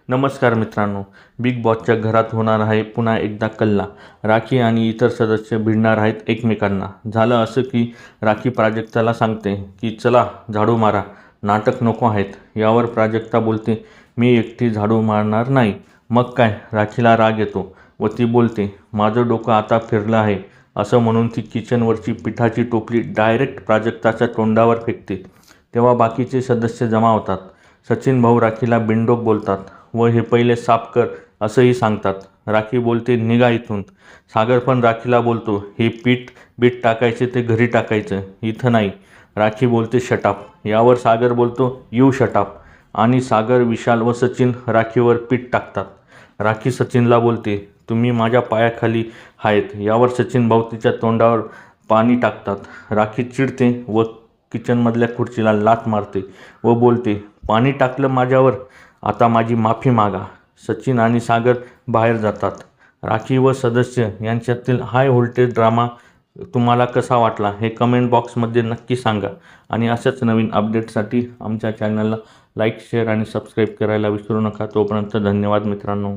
नमस्कार मित्रांनो, बिग बॉसच्या घरात होणार आहे पुन्हा एकदा कल्ला. राखी आणि इतर सदस्य भिडणार आहेत एकमेकांना. झालं असं की राखी प्राजक्ताला सांगते की चला झाडू मारा, नाटक नको आहेत. यावर प्राजक्ता बोलते मी एकटी झाडू मारणार नाही. मग काय, राखीला राग येतो व ती बोलते माझं डोकं आता फिरलं आहे. असं म्हणून ती किचनवरची पिठाची टोपली डायरेक्ट प्राजक्ताच्या तोंडावर फेकते. तेव्हा बाकीचे सदस्य जमा होतात. सचिन भाऊ राखीला बिनडोक बोलतात व हे पहिले साफ कर असंही सांगतात. राखी बोलते निघा इथून. सागर पण राखीला बोलतो हे पीठ बीठ टाकायचे ते घरी टाकायचं, इथं नाही. राखी बोलते शटाप. यावर सागर बोलतो यू शटाप. आणि सागर, विशाल व सचिन राखीवर पीठ टाकतात. राखी सचिनला बोलते तुम्ही माझ्या पायाखाली आहेत. यावर सचिन भाऊ तिच्या तोंडावर पाणी टाकतात. राखी चिडते व किचनमधल्या खुर्चीला लाथ मारते व बोलते पाणी टाकलं माझ्यावर, आता माझी माफी मागा. सचिन आणि सागर बाहेर जातात. राखी व सदस्य यांच्यातील हाय व्होल्टेज ड्रामा तुम्हाला कसा वाटला हे कमेंट बॉक्समध्ये नक्की सांगा. आणि अशाच नवीन अपडेटसाठी आमच्या चॅनलला लाईक, शेअर आणि सबस्क्राईब करायला विसरू नका. तोपर्यंत धन्यवाद मित्रांनो.